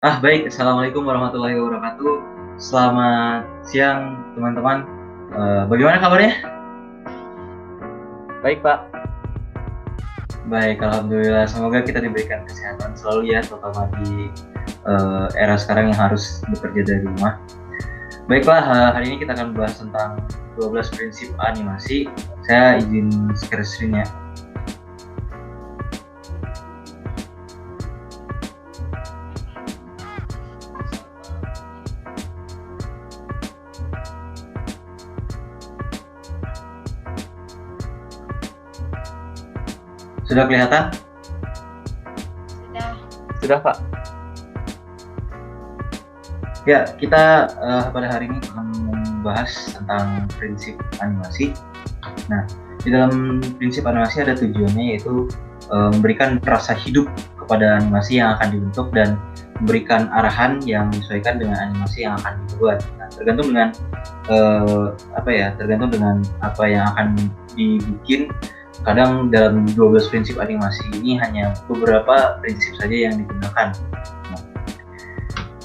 Baik. Assalamualaikum warahmatullahi wabarakatuh. Selamat siang, teman-teman. Bagaimana kabarnya? Baik, Pak. Baik, alhamdulillah. Semoga kita diberikan kesehatan selalu ya, terutama di era sekarang yang harus bekerja dari rumah. Baiklah, hari ini kita akan bahas tentang 12 prinsip animasi. Saya izin share screen ya. Sudah kelihatan? Sudah. Sudah, Pak. Ya, kita pada hari ini akan membahas tentang prinsip animasi. Nah, di dalam prinsip animasi ada tujuannya, yaitu memberikan rasa hidup kepada animasi yang akan dibentuk dan memberikan arahan yang disesuaikan dengan animasi yang akan dibuat. Nah, tergantung dengan apa yang akan dibikin. Kadang dalam 12 prinsip animasi ini hanya beberapa prinsip saja yang digunakan.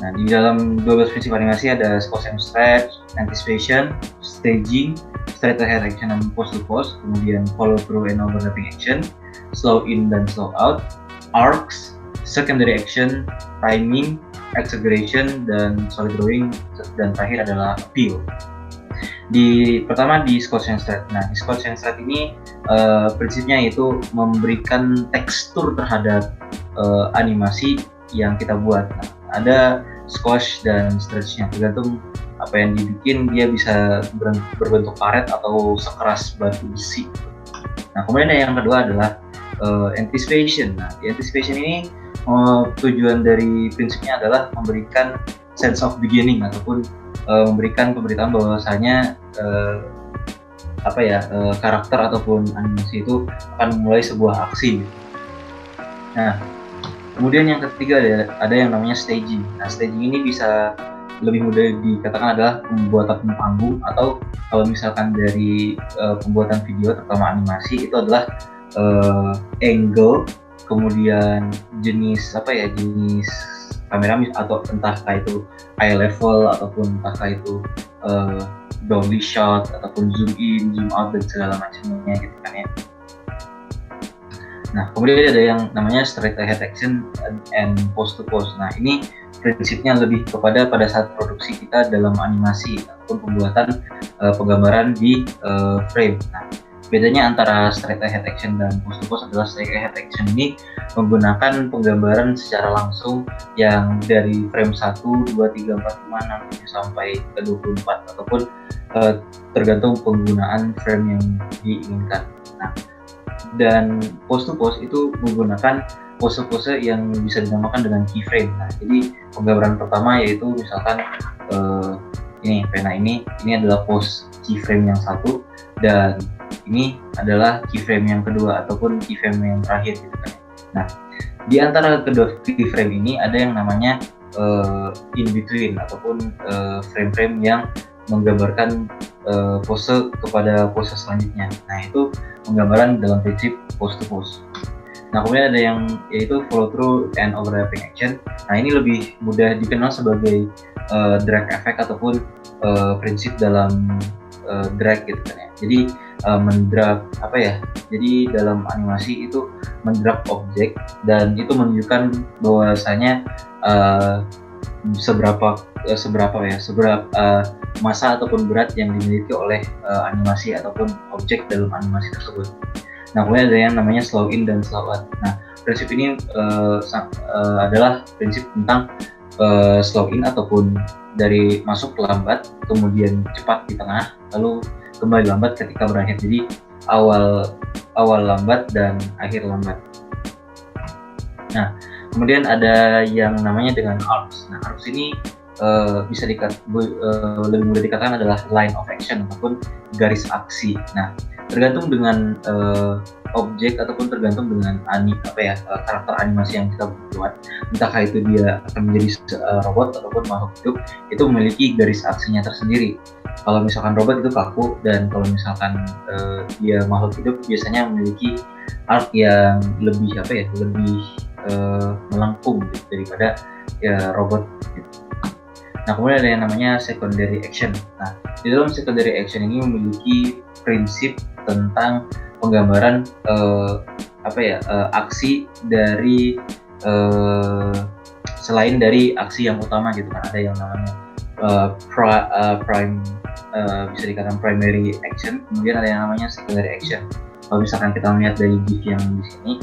Nah, di dalam 12 prinsip animasi ada cause and stretch, anticipation, staging, straight ahead action and pose to pose, kemudian follow through and overlapping action, slow in dan slow out, arcs, secondary action, timing, exaggeration, dan solid drawing, dan terakhir adalah appeal. Pertama di cause and stretch. Nah, di cause and stretch ini prinsipnya yaitu memberikan tekstur terhadap animasi yang kita buat. Nah, ada squash dan stretchnya, tergantung apa yang dibikin. Dia bisa berbentuk karet atau sekeras batu besi. Nah, kemudian yang kedua adalah anticipation. Nah, di anticipation ini tujuan dari prinsipnya adalah memberikan sense of beginning ataupun memberikan pemberitahuan bahwasanya karakter ataupun animasi itu akan memulai sebuah aksi. Nah, kemudian yang ketiga ada yang namanya staging. Nah, staging ini bisa lebih mudah dikatakan adalah pembuatan panggung, atau kalau misalkan dari pembuatan video terutama animasi itu adalah angle, kemudian jenis kamera atau entahkah itu high level ataupun entahkah itu dolly shot ataupun zoom in, zoom out dan segala macamnya gitu kan ya. Nah, kemudian ada yang namanya straight ahead action and pose to pose. Nah, ini prinsipnya lebih kepada pada saat produksi kita dalam animasi ataupun pembuatan penggambaran di frame. Nah, bedanya antara straight ahead action dan pose to pose adalah straight ahead action ini menggunakan penggambaran secara langsung yang dari frame 1, 2, 3, 4, 5, 6, 7 sampai ke 24 ataupun tergantung penggunaan frame yang diinginkan. Nah, dan pose to pose itu menggunakan pose-pose yang bisa dinamakan dengan keyframe. Nah, jadi penggambaran pertama yaitu misalkan ini pena ini adalah pose keyframe yang satu, dan ini adalah keyframe yang kedua ataupun keyframe yang terakhir gitu kan. Nah, di antara kedua keyframe ini ada yang namanya in between ataupun frame-frame yang menggambarkan pose kepada pose selanjutnya. Nah, itu penggambaran dalam prinsip pose to pose. Nah, kemudian ada yang yaitu follow through and overlapping action. Nah, ini lebih mudah dikenal sebagai drag effect ataupun prinsip dalam drag gitu kan ya. Jadi mendrag jadi dalam animasi itu mendrag objek, dan itu menunjukkan bahwasanya seberapa massa ataupun berat yang dimiliki oleh animasi ataupun objek dalam animasi tersebut. Nah, kemudian ada yang namanya slow in dan slow out. Nah, prinsip ini adalah prinsip tentang slow in ataupun dari masuk lambat, kemudian cepat di tengah, lalu kembali lambat ketika berakhir. Jadi awal lambat dan akhir lambat. Nah, kemudian ada yang namanya dengan arcs. Nah, arcs ini bisa lebih mudah dikatakan adalah line of action ataupun garis aksi. Nah, tergantung dengan objek ataupun tergantung dengan karakter animasi yang kita buat, entahkah itu dia akan menjadi robot ataupun makhluk hidup, itu memiliki garis aksinya tersendiri. Kalau misalkan robot itu kaku, dan kalau misalkan dia makhluk hidup biasanya memiliki arc yang lebih melengkung gitu, daripada ya robot gitu. Nah, kemudian ada yang namanya secondary action. Nah, di dalam secondary action ini memiliki prinsip tentang penggambaran aksi dari selain dari aksi yang utama gitu kan. Ada yang namanya prime bisa dikatakan primary action, kemudian ada yang namanya secondary action. Kalau misalkan kita melihat dari GIF yang di sini,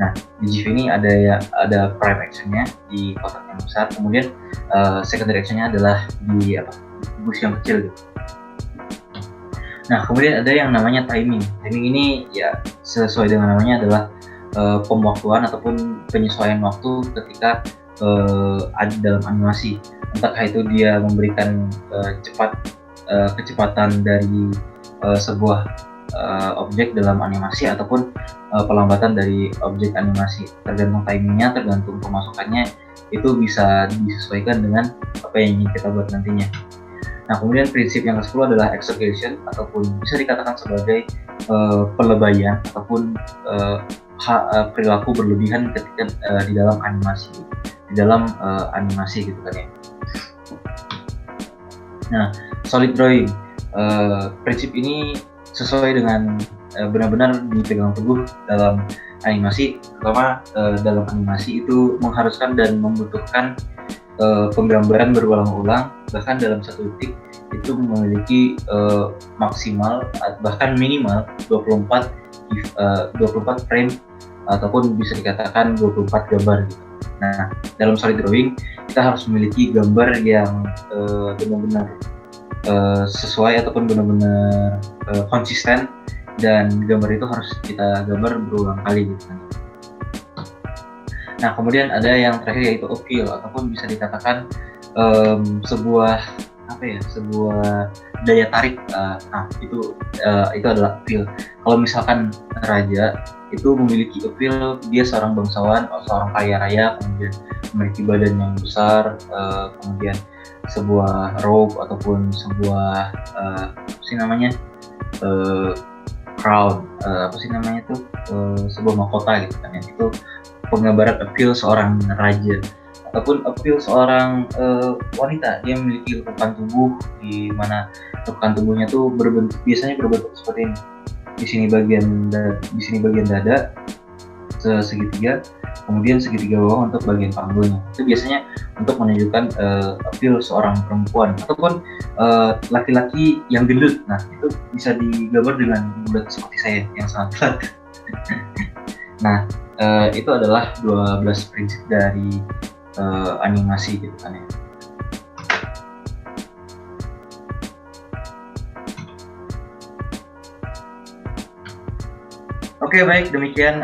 nah di GIF ini ada prime actionnya di kotak yang besar, kemudian secondary actionnya adalah di bus yang kecil gitu. Nah, kemudian ada yang namanya timing. Timing ini ya sesuai dengan namanya adalah pemwaktuan ataupun penyesuaian waktu ketika ada dalam animasi. Entahkah itu dia memberikan kecepatan dari sebuah objek dalam animasi ataupun pelambatan dari objek animasi. Tergantung timingnya, tergantung pemasukannya, itu bisa disesuaikan dengan apa yang ingin kita buat nantinya. Nah, kemudian prinsip yang ke-10 adalah exaggeration, ataupun bisa dikatakan sebagai pelebayan ataupun perilaku berlebihan ketika di dalam animasi gitu kan ya. Nah, solid drawing, prinsip ini sesuai dengan benar-benar dipegang teguh dalam animasi, terutama dalam animasi itu mengharuskan dan membutuhkan penggambaran berulang-ulang, bahkan dalam satu detik itu memiliki maksimal bahkan minimal 24 frame ataupun bisa dikatakan 24 gambar gitu. Nah, dalam solid drawing kita harus memiliki gambar yang benar-benar sesuai ataupun benar-benar konsisten, dan gambar itu harus kita gambar berulang kali gitu kan. Nah, kemudian ada yang terakhir yaitu appeal, ataupun bisa dikatakan sebuah daya tarik. Nah, itu adalah appeal. Kalau misalkan raja itu memiliki appeal, dia seorang bangsawan, seorang kaya raya, kemudian memiliki badan yang besar, kemudian sebuah robe ataupun sebuah crown, sebuah mahkota gitu kan ya. Itu penggambaran appeal seorang raja, ataupun appeal seorang wanita. Dia memiliki lekukan tubuh di mana lekukan tubuhnya tuh biasanya berbentuk seperti ini. Di sini bagian dada segitiga, kemudian segitiga bawah untuk bagian panggulnya. Itu biasanya untuk menunjukkan appeal seorang perempuan ataupun laki-laki yang gendut. Nah, itu bisa digambar dengan bulat seperti saya yang sangat flat. Nah, itu adalah 12 prinsip dari animasi gitu kan ya. Oke, baik, demikian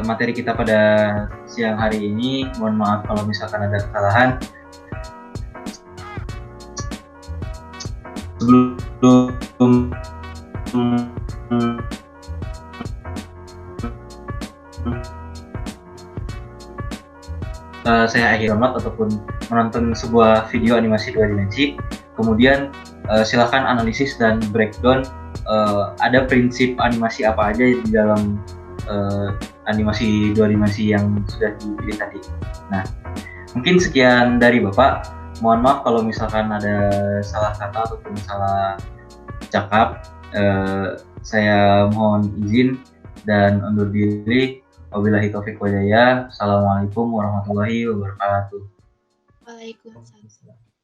materi kita pada siang hari ini. Mohon maaf kalau misalkan ada kesalahan. Sebelum saya akhiri ataupun menonton sebuah video animasi 2 dimensi, kemudian silahkan analisis dan breakdown ada prinsip animasi apa aja di dalam animasi 2 dimensi yang sudah dipilih tadi. Nah, mungkin sekian dari Bapak. Mohon maaf kalau misalkan ada salah kata ataupun salah cakap. Saya mohon izin dan undur diri. Wabillahi taufiq wal hidayah. Assalamualaikum warahmatullahi wabarakatuh. Waalaikumsalam.